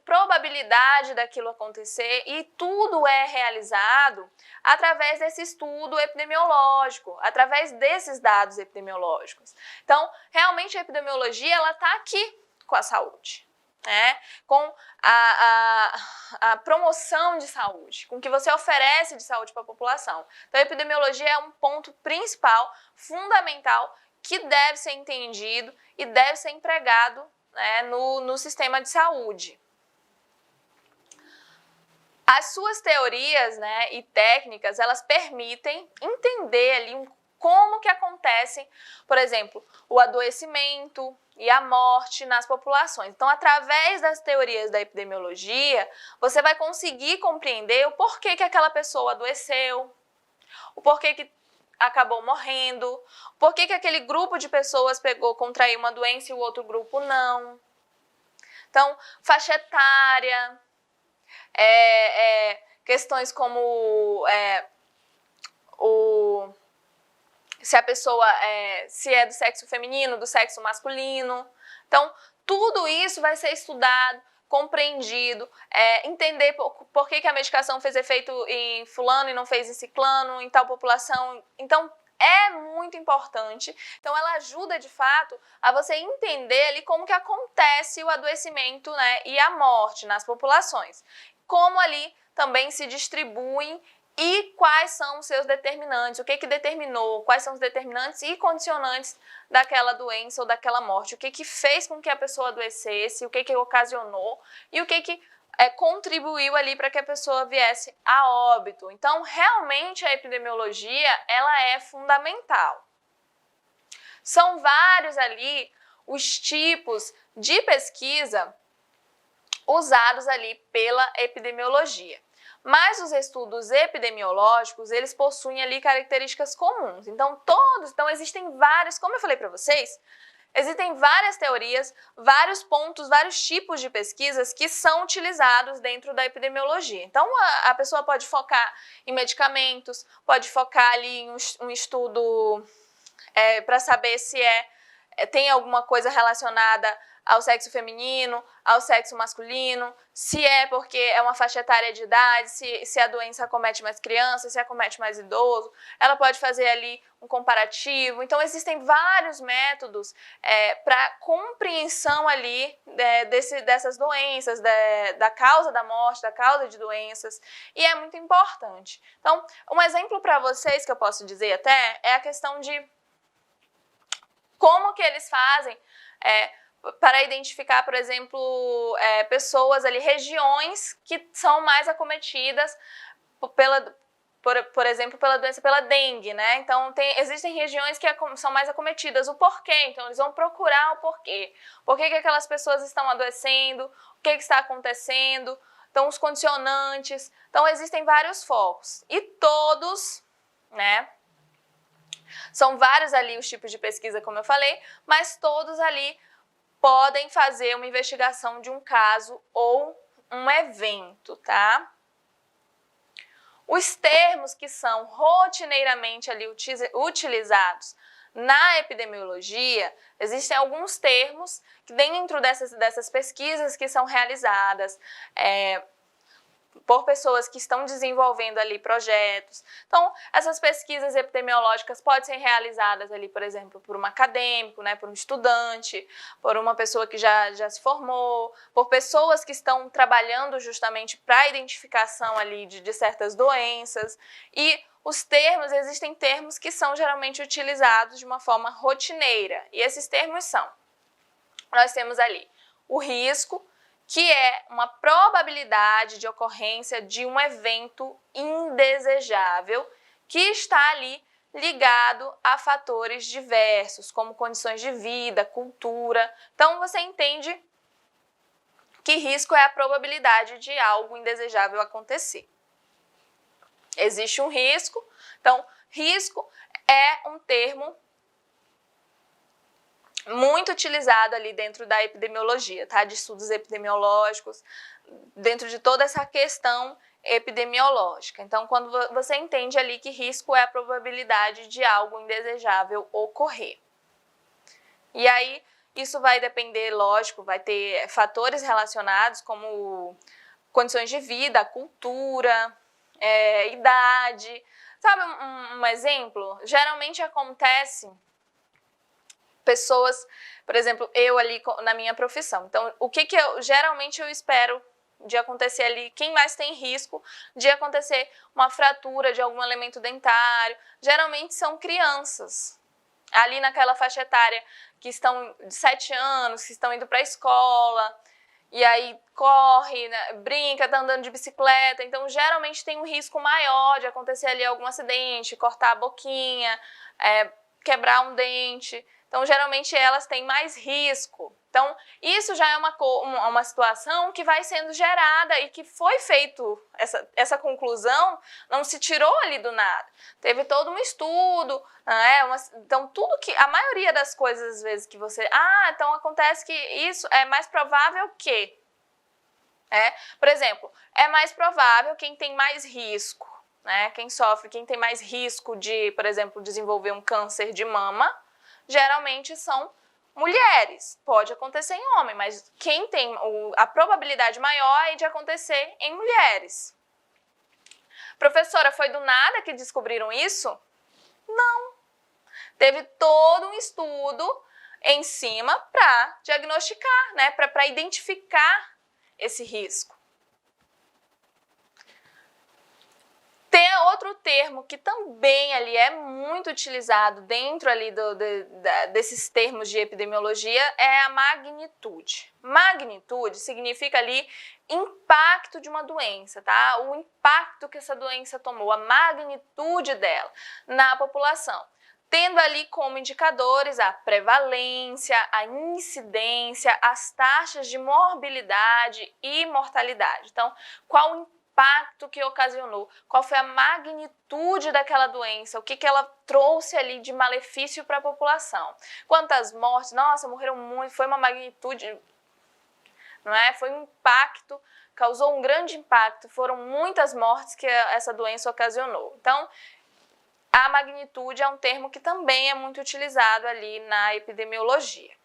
probabilidade daquilo acontecer, e tudo é realizado através desse estudo epidemiológico, através desses dados epidemiológicos. Então, realmente a epidemiologia ela está aqui com a saúde, né? Com a promoção de saúde, com o que você oferece de saúde para a população. Então, a epidemiologia é um ponto principal, fundamental, que deve ser entendido e deve ser empregado, né, no sistema de saúde. As suas teorias, né, e técnicas, elas permitem entender ali como que acontece, por exemplo, o adoecimento e a morte nas populações. Então, através das teorias da epidemiologia, você vai conseguir compreender o porquê que aquela pessoa adoeceu, o porquê que acabou morrendo, por que aquele grupo de pessoas contraiu uma doença e o outro grupo não. Então, faixa etária, questões como se a pessoa se é do sexo feminino, do sexo masculino. Então, tudo isso vai ser estudado, compreendido, entender por que a medicação fez efeito em fulano e não fez em ciclano, em tal população. Então, é muito importante. Então, ela ajuda, de fato, a você entender ali como que acontece o adoecimento, né, e a morte nas populações. Como ali também se distribuem e quais são os seus determinantes, o que determinou, quais são os determinantes e condicionantes daquela doença ou daquela morte, o que fez com que a pessoa adoecesse, o que ocasionou e o que contribuiu ali para que a pessoa viesse a óbito. Então, realmente a epidemiologia, ela é fundamental. São vários ali os tipos de pesquisa usados ali pela epidemiologia. Mas os estudos epidemiológicos, eles possuem ali características comuns. Então, existem vários, como eu falei para vocês, existem várias teorias, vários pontos, vários tipos de pesquisas que são utilizados dentro da epidemiologia. Então, a pessoa pode focar em medicamentos, pode focar ali em um estudo para saber se tem alguma coisa relacionada ao sexo feminino, ao sexo masculino, se é porque é uma faixa etária de idade, se a doença acomete mais crianças, se acomete mais idoso. Ela pode fazer ali um comparativo. Então, existem vários métodos para compreensão ali dessas doenças, da causa da morte, da causa de doenças, e é muito importante. Então, um exemplo para vocês que eu posso dizer até é a questão de como que eles fazem para identificar, por exemplo, pessoas ali, regiões que são mais acometidas por exemplo, pela doença, pela dengue, né? Então, existem regiões que são mais acometidas. O porquê? Então, eles vão procurar o porquê. Por que aquelas pessoas estão adoecendo? O que está acontecendo? Então, os condicionantes. Então, existem vários focos. E todos, né? São vários ali os tipos de pesquisa, como eu falei, mas todos ali podem fazer uma investigação de um caso ou um evento, tá? Os termos que são rotineiramente ali utilizados na epidemiologia, existem alguns termos que dentro dessas pesquisas que são realizadas por pessoas que estão desenvolvendo ali projetos. Então, essas pesquisas epidemiológicas podem ser realizadas ali, por exemplo, por um acadêmico, né, por um estudante, por uma pessoa que já se formou, por pessoas que estão trabalhando justamente para a identificação ali de certas doenças. E existem termos que são geralmente utilizados de uma forma rotineira. E esses termos nós temos ali o risco, que é uma probabilidade de ocorrência de um evento indesejável que está ali ligado a fatores diversos, como condições de vida, cultura. Então, você entende que risco é a probabilidade de algo indesejável acontecer. Existe um risco, então, risco é um termo muito utilizado ali dentro da epidemiologia, tá? De estudos epidemiológicos, dentro de toda essa questão epidemiológica. Então, quando você entende ali que risco é a probabilidade de algo indesejável ocorrer. E aí, isso vai depender, lógico, vai ter fatores relacionados como condições de vida, cultura, idade. Sabe um exemplo? Geralmente acontece pessoas, por exemplo, eu ali na minha profissão. Então, o que geralmente eu espero de acontecer ali, quem mais tem risco de acontecer uma fratura de algum elemento dentário, geralmente são crianças. Ali naquela faixa etária que estão de 7 anos, que estão indo para a escola, e aí corre, né, brinca, tá andando de bicicleta. Então, geralmente tem um risco maior de acontecer ali algum acidente, cortar a boquinha, quebrar um dente. Então, geralmente, elas têm mais risco. Então, isso já é uma situação que vai sendo gerada e que foi feito, essa conclusão não se tirou ali do nada. Teve todo um estudo, né? Então, a maioria das coisas, às vezes, que você... então acontece que isso é mais provável que... Por exemplo, é mais provável quem tem mais risco, né? Quem tem mais risco de, por exemplo, desenvolver um câncer de mama, geralmente são mulheres. Pode acontecer em homem, mas quem tem a probabilidade maior é de acontecer em mulheres. Professora, foi do nada que descobriram isso? Não. Teve todo um estudo em cima para diagnosticar, né? Para identificar esse risco. Tem outro termo que também ali é muito utilizado dentro ali desses termos de epidemiologia, é a magnitude. Magnitude significa ali impacto de uma doença, tá? O impacto que essa doença tomou, a magnitude dela na população. Tendo ali como indicadores a prevalência, a incidência, as taxas de morbilidade e mortalidade. Então, qual o impacto que ocasionou, qual foi a magnitude daquela doença, o que ela trouxe ali de malefício para a população. Quantas mortes, nossa, morreram muito, foi uma magnitude, não é? Foi um impacto, causou um grande impacto, foram muitas mortes que essa doença ocasionou. Então, a magnitude é um termo que também é muito utilizado ali na epidemiologia.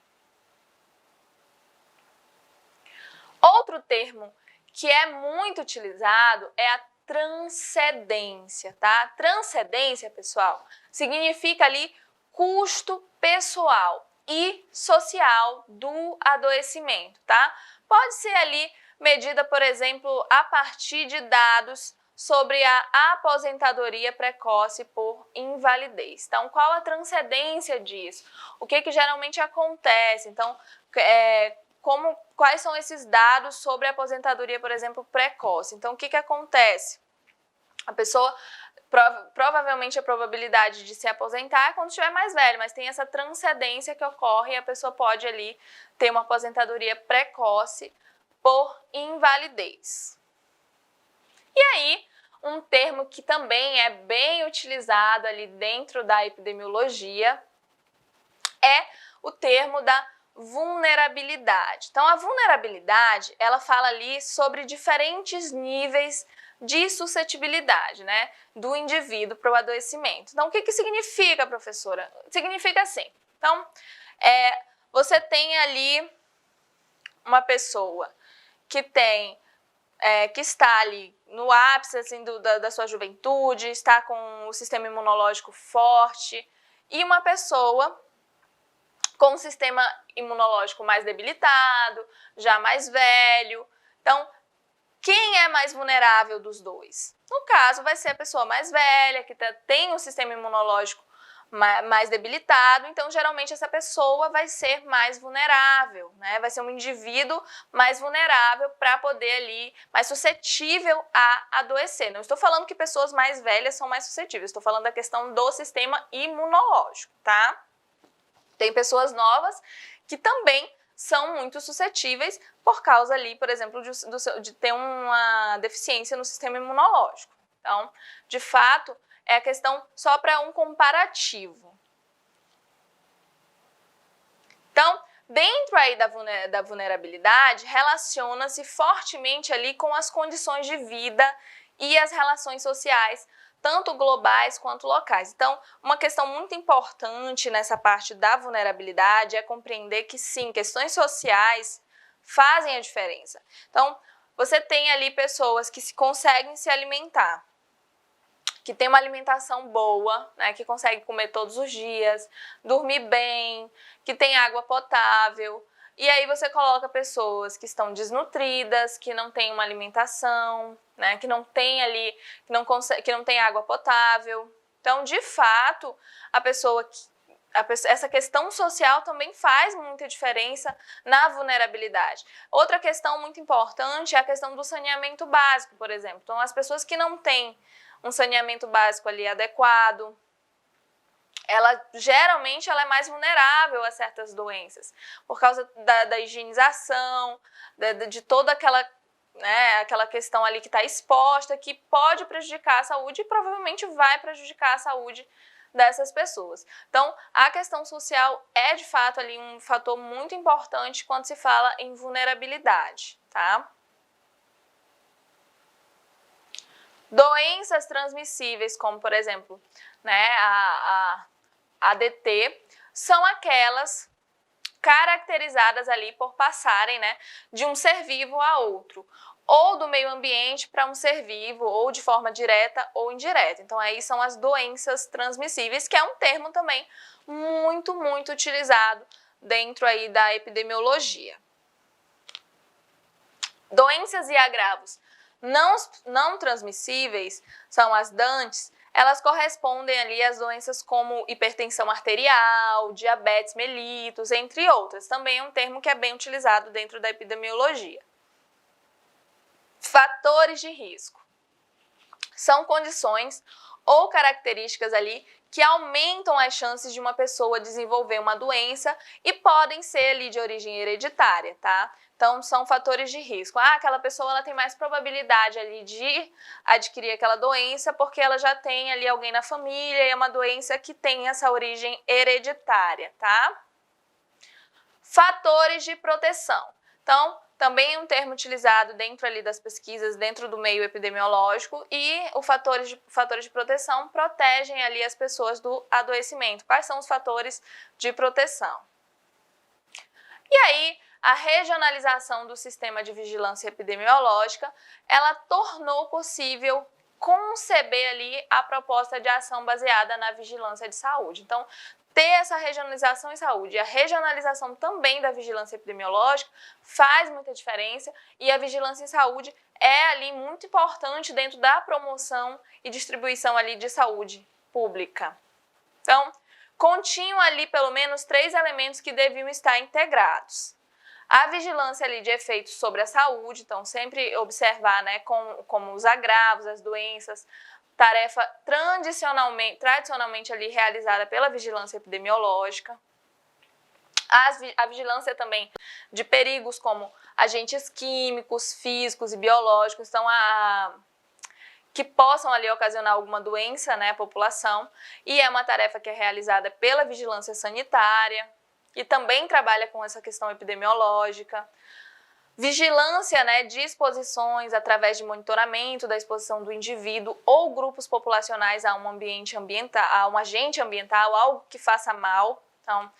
Outro termo que é muito utilizado é a transcendência, tá? Transcendência, pessoal, significa ali custo pessoal e social do adoecimento, tá? Pode ser ali medida, por exemplo, a partir de dados sobre a aposentadoria precoce por invalidez. Então, qual a transcendência disso? O que geralmente acontece? Então, quais são esses dados sobre a aposentadoria, por exemplo, precoce? Então, o que acontece? A pessoa, provavelmente a probabilidade de se aposentar é quando estiver mais velho, mas tem essa transcendência que ocorre e a pessoa pode ali ter uma aposentadoria precoce por invalidez. E aí, um termo que também é bem utilizado ali dentro da epidemiologia é o termo da vulnerabilidade. Então, a vulnerabilidade, ela fala ali sobre diferentes níveis de suscetibilidade, né, do indivíduo para o adoecimento. Então, o que significa, professora? Significa assim, então, você tem ali uma pessoa que que está ali no ápice assim, da sua juventude, está com o sistema imunológico forte, e uma pessoa com o sistema imunológico mais debilitado, já mais velho. Então, quem é mais vulnerável dos dois? No caso, vai ser a pessoa mais velha, que tem um sistema imunológico mais debilitado, então geralmente essa pessoa vai ser mais vulnerável, né? Vai ser um indivíduo mais vulnerável para poder ali, mais suscetível a adoecer. Não estou falando que pessoas mais velhas são mais suscetíveis, estou falando da questão do sistema imunológico, tá? Tem pessoas novas que também são muito suscetíveis por causa ali, por exemplo, de ter uma deficiência no sistema imunológico. Então, de fato, é a questão só para um comparativo. Então, dentro aí da vulnerabilidade, relaciona-se fortemente ali com as condições de vida e as relações sociais, tanto globais quanto locais. Então, uma questão muito importante nessa parte da vulnerabilidade é compreender que, sim, questões sociais fazem a diferença. Então, você tem ali pessoas que conseguem se alimentar, que tem uma alimentação boa, né, que consegue comer todos os dias, dormir bem, que tem água potável. E aí você coloca pessoas que estão desnutridas, que não têm uma alimentação, né, que não tem ali, que não tem água potável. Então, de fato, essa questão social também faz muita diferença na vulnerabilidade. Outra questão muito importante é a questão do saneamento básico, por exemplo. Então, as pessoas que não têm um saneamento básico ali adequado, geralmente ela é mais vulnerável a certas doenças, por causa da higienização, de toda aquela, né, aquela questão ali que está exposta, que pode prejudicar a saúde e provavelmente vai prejudicar a saúde dessas pessoas. Então, a questão social é de fato ali um fator muito importante quando se fala em vulnerabilidade, tá? Doenças transmissíveis, como por exemplo, né, a ADT, são aquelas caracterizadas ali por passarem, né, de um ser vivo a outro, ou do meio ambiente para um ser vivo, ou de forma direta ou indireta. Então aí são as doenças transmissíveis, que é um termo também muito utilizado dentro aí da epidemiologia. Doenças e agravos não transmissíveis são as DANTs. Elas correspondem ali às doenças como hipertensão arterial, diabetes mellitus, entre outras. Também é um termo que é bem utilizado dentro da epidemiologia. Fatores de risco. São condições ou características ali que aumentam as chances de uma pessoa desenvolver uma doença e podem ser ali de origem hereditária, tá? Então, são fatores de risco. Aquela pessoa ela tem mais probabilidade ali de adquirir aquela doença porque ela já tem ali alguém na família e é uma doença que tem essa origem hereditária, tá? Fatores de proteção. Então, também é um termo utilizado dentro ali das pesquisas, dentro do meio epidemiológico, e os fatores de proteção protegem ali as pessoas do adoecimento. Quais são os fatores de proteção? E aí, a regionalização do sistema de vigilância epidemiológica, ela tornou possível conceber ali a proposta de ação baseada na vigilância de saúde. Então, ter essa regionalização em saúde e a regionalização também da vigilância epidemiológica faz muita diferença, e a vigilância em saúde é ali muito importante dentro da promoção e distribuição ali de saúde pública. Então, continham ali pelo menos 3 elementos que deviam estar integrados. A vigilância ali de efeitos sobre a saúde, então sempre observar, né, como os agravos, as doenças, tarefa tradicionalmente ali realizada pela vigilância epidemiológica. A vigilância também de perigos como agentes químicos, físicos e biológicos, então que possam ali ocasionar alguma doença, né, à população, e é uma tarefa que é realizada pela vigilância sanitária, que também trabalha com essa questão epidemiológica. Vigilância, né, de exposições através de monitoramento da exposição do indivíduo ou grupos populacionais a um agente ambiental, algo que faça mal. Então,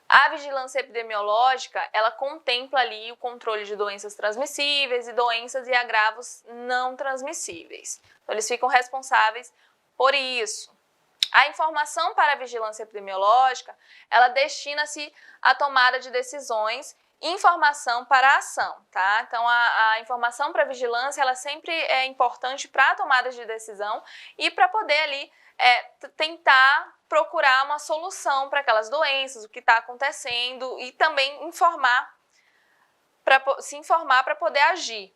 a vigilância epidemiológica, ela contempla ali o controle de doenças transmissíveis e doenças e agravos não transmissíveis. Então, eles ficam responsáveis por isso. A informação para a vigilância epidemiológica, ela destina-se à tomada de decisões, informação para a ação, tá? Então, a informação para a vigilância, ela sempre é importante para a tomada de decisão e para poder ali tentar procurar uma solução para aquelas doenças, o que está acontecendo, e também se informar para poder agir.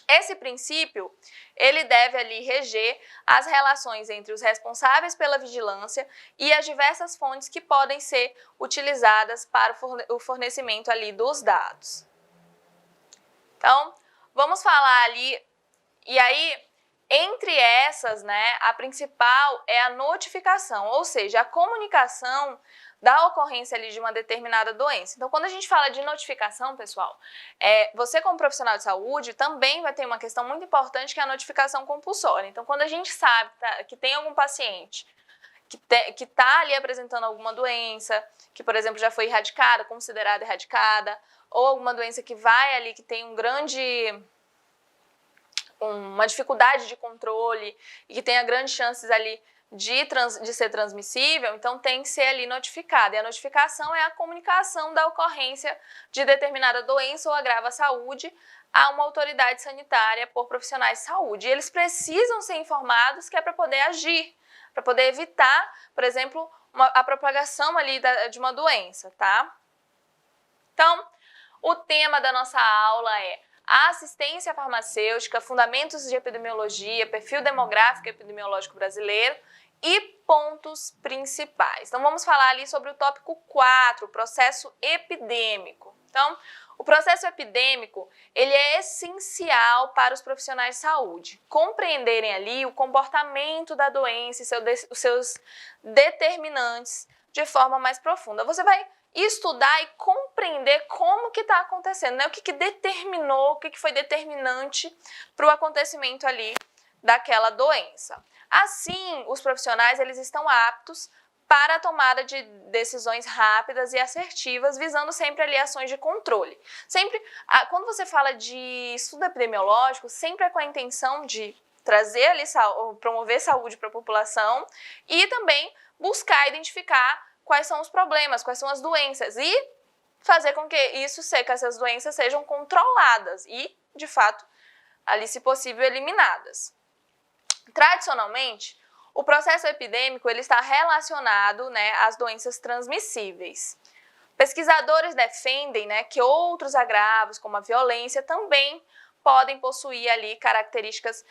Esse princípio, ele deve ali reger as relações entre os responsáveis pela vigilância e as diversas fontes que podem ser utilizadas para o fornecimento ali dos dados. Então, vamos falar ali, e aí, entre essas, né, a principal é a notificação, ou seja, a comunicação da ocorrência ali de uma determinada doença. Então, quando a gente fala de notificação, pessoal, você como profissional de saúde também vai ter uma questão muito importante, que é a notificação compulsória. Então, quando a gente sabe que tem algum paciente que está ali apresentando alguma doença, que, por exemplo, já foi erradicada, considerada erradicada, ou alguma doença que vai ali, que tem uma dificuldade de controle e que tenha grandes chances ali de ser transmissível, então tem que ser ali notificada. E a notificação é a comunicação da ocorrência de determinada doença ou agravo à saúde a uma autoridade sanitária por profissionais de saúde. E eles precisam ser informados, que é para poder agir, para poder evitar, por exemplo, a propagação ali de uma doença, tá? Então, o tema da nossa aula é a assistência farmacêutica, fundamentos de epidemiologia, perfil demográfico e epidemiológico brasileiro, e pontos principais. Então vamos falar ali sobre o tópico 4, o processo epidêmico. Então, o processo epidêmico, ele é essencial para os profissionais de saúde compreenderem ali o comportamento da doença e os seus determinantes de forma mais profunda. Você vai estudar e compreender como que está acontecendo, né? O que determinou, o que foi determinante para o acontecimento ali daquela doença. Assim, os profissionais eles estão aptos para a tomada de decisões rápidas e assertivas, visando sempre ali ações de controle. Sempre, quando você fala de estudo epidemiológico, sempre é com a intenção de trazer ali, promover saúde para a população e também buscar identificar quais são os problemas, quais são as doenças e fazer com que essas doenças sejam controladas e, de fato, ali, se possível, eliminadas. Tradicionalmente, o processo epidêmico ele está relacionado, né, às doenças transmissíveis. Pesquisadores defendem, né, que outros agravos, como a violência, também podem possuir ali características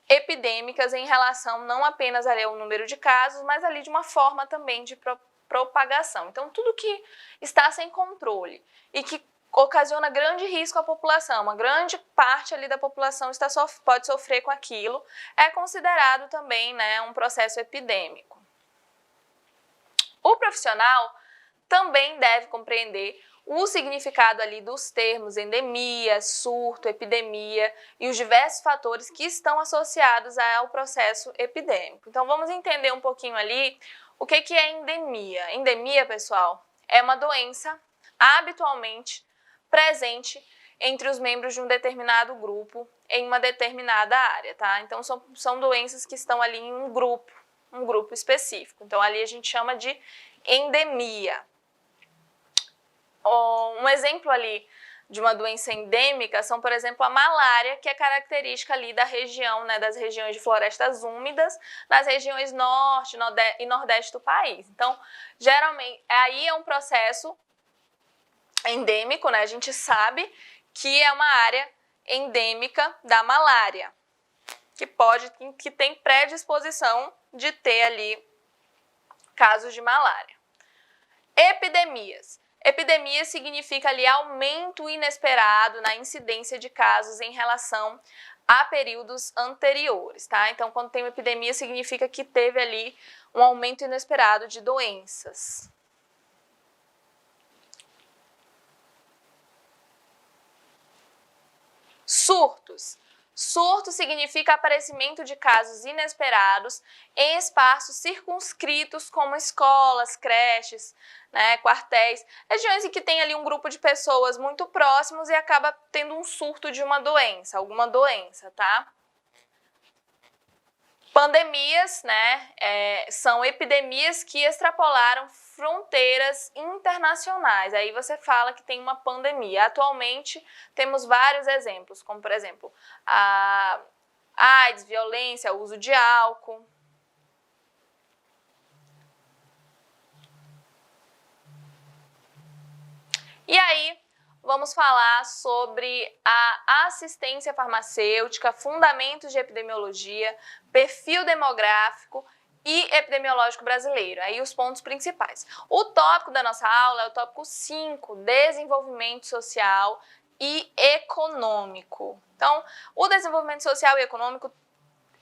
epidêmicas em relação não apenas ali ao número de casos, mas ali de uma forma também de propagação. Então, tudo que está sem controle e que ocasiona grande risco à população, uma grande parte ali da população pode sofrer com aquilo, é considerado também, né, um processo epidêmico. O profissional também deve compreender o significado ali dos termos endemia, surto, epidemia e os diversos fatores que estão associados ao processo epidêmico. Então, vamos entender um pouquinho ali o que é endemia. Endemia, pessoal, é uma doença habitualmente presente entre os membros de um determinado grupo em uma determinada área, tá? Então, são doenças que estão ali em um grupo específico. Então, ali a gente chama de endemia. Um exemplo ali de uma doença endêmica são, por exemplo, a malária, que é característica ali da região, né, das regiões de florestas úmidas, das regiões norte e nordeste do país. Então, geralmente, aí é um processo endêmico, né? A gente sabe que é uma área endêmica da malária, que tem predisposição de ter ali casos de malária. Epidemias. Epidemia significa ali aumento inesperado na incidência de casos em relação a períodos anteriores, tá? Então, quando tem uma epidemia, significa que teve ali um aumento inesperado de doenças. Surtos. Surto significa aparecimento de casos inesperados em espaços circunscritos como escolas, creches, né, quartéis, regiões em que tem ali um grupo de pessoas muito próximos e acaba tendo um surto de uma doença, alguma doença, tá? Pandemias, né, são epidemias que extrapolaram fronteiras internacionais. Aí você fala que tem uma pandemia. Atualmente, temos vários exemplos, como, por exemplo, a AIDS, violência, o uso de álcool. E aí, vamos falar sobre a assistência farmacêutica, fundamentos de epidemiologia, perfil demográfico e epidemiológico brasileiro. Aí os pontos principais. O tópico da nossa aula é o tópico 5, desenvolvimento social e econômico. Então, o desenvolvimento social e econômico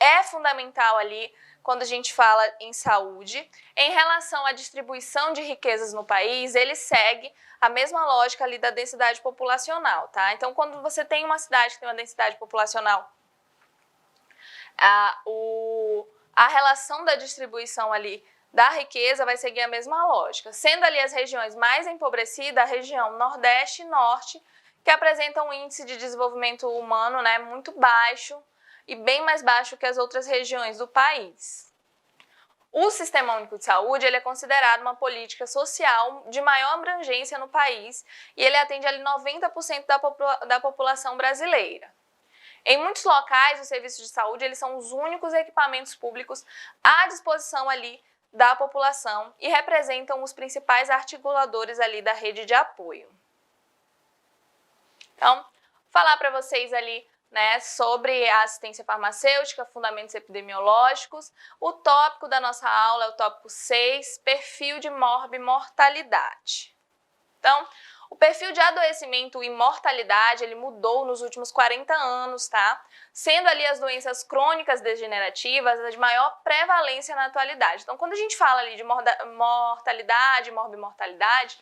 é fundamental ali quando a gente fala em saúde. Em relação à distribuição de riquezas no país, ele segue a mesma lógica ali da densidade populacional, tá? Então, quando você tem uma cidade que tem uma densidade populacional, a relação da distribuição ali da riqueza vai seguir a mesma lógica, sendo ali as regiões mais empobrecidas, a região Nordeste e Norte, que apresentam um índice de desenvolvimento humano, né, muito baixo e bem mais baixo que as outras regiões do país. O Sistema Único de Saúde ele é considerado uma política social de maior abrangência no país e ele atende ali 90% da população brasileira. Em muitos locais, os serviços de saúde eles são os únicos equipamentos públicos à disposição ali da população e representam os principais articuladores ali da rede de apoio. Então, falar para vocês ali né, sobre a assistência farmacêutica, fundamentos epidemiológicos. O tópico da nossa aula é o tópico 6, perfil de morbimortalidade. Então, o perfil de adoecimento e mortalidade, ele mudou nos últimos 40 anos, tá? Sendo ali as doenças crônicas degenerativas as de maior prevalência na atualidade. Então, quando a gente fala ali de mortalidade, morbimortalidade,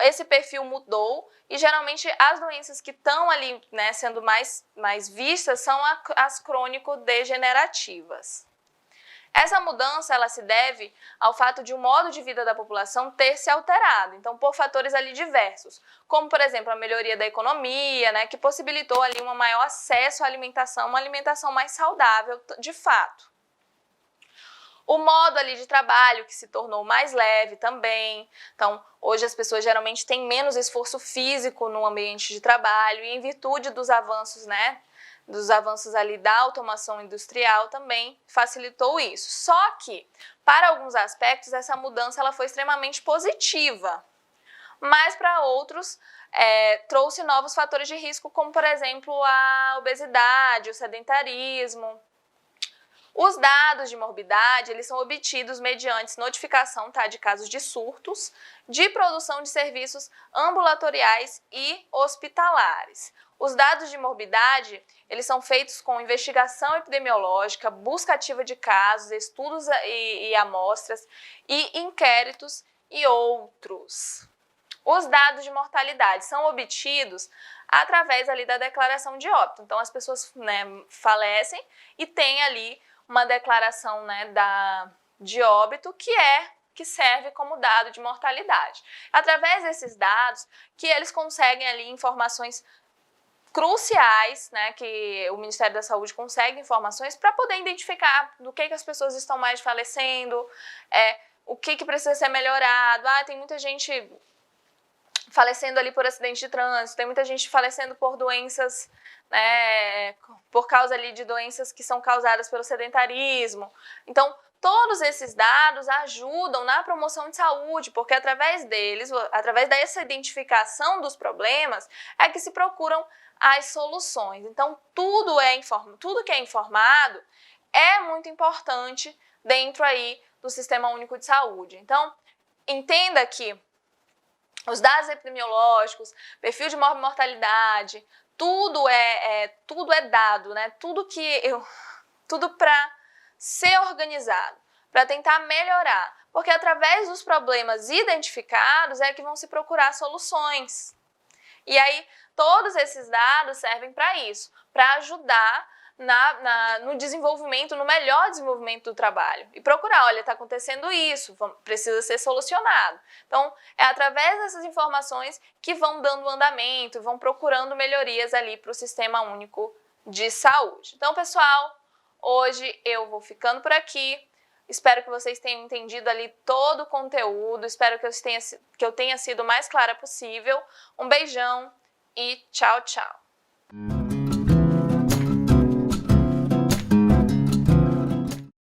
esse perfil mudou e geralmente as doenças que estão ali, né, sendo mais vistas são as crônico-degenerativas. Essa mudança ela se deve ao fato de o modo de vida da população ter se alterado, então por fatores ali diversos, como por exemplo a melhoria da economia, né, que possibilitou ali um maior acesso à alimentação, uma alimentação mais saudável de fato. O modo ali de trabalho que se tornou mais leve também, então hoje as pessoas geralmente têm menos esforço físico no ambiente de trabalho e em virtude dos avanços, né, dos avanços ali da automação industrial também facilitou isso. Só que, para alguns aspectos, essa mudança ela foi extremamente positiva, mas para outros trouxe novos fatores de risco, como por exemplo a obesidade, o sedentarismo. Os dados de morbidade, eles são obtidos mediante notificação, tá, de casos de surtos, de produção de serviços ambulatoriais e hospitalares. Os dados de morbidade, eles são feitos com investigação epidemiológica, busca ativa de casos, estudos e amostras, e inquéritos e outros. Os dados de mortalidade são obtidos através ali da declaração de óbito. Então, as pessoas, né, falecem e tem ali uma declaração, né, de óbito que serve como dado de mortalidade. Através desses dados que eles conseguem ali informações cruciais, né, que o Ministério da Saúde consegue informações para poder identificar do que as pessoas estão mais falecendo, o que precisa ser melhorado. Tem muita gente falecendo ali por acidente de trânsito, tem muita gente falecendo por doenças, né, por causa ali de doenças que são causadas pelo sedentarismo. Então, todos esses dados ajudam na promoção de saúde, porque através deles, através dessa identificação dos problemas, é que se procuram as soluções. Então, tudo que é informado é muito importante dentro aí do Sistema Único de Saúde. Então, entenda que os dados epidemiológicos, perfil de morbimortalidade, tudo é dado, né? Tudo para ser organizado, para tentar melhorar, porque através dos problemas identificados é que vão se procurar soluções. E aí todos esses dados servem para isso, para ajudar no desenvolvimento, no melhor desenvolvimento do trabalho. E procurar, olha, está acontecendo isso, precisa ser solucionado. Então, é através dessas informações que vão dando andamento, vão procurando melhorias ali para o Sistema Único de Saúde. Então, pessoal, hoje eu vou ficando por aqui. Espero que vocês tenham entendido ali todo o conteúdo, espero que eu tenha sido o mais clara possível. Um beijão e tchau, tchau!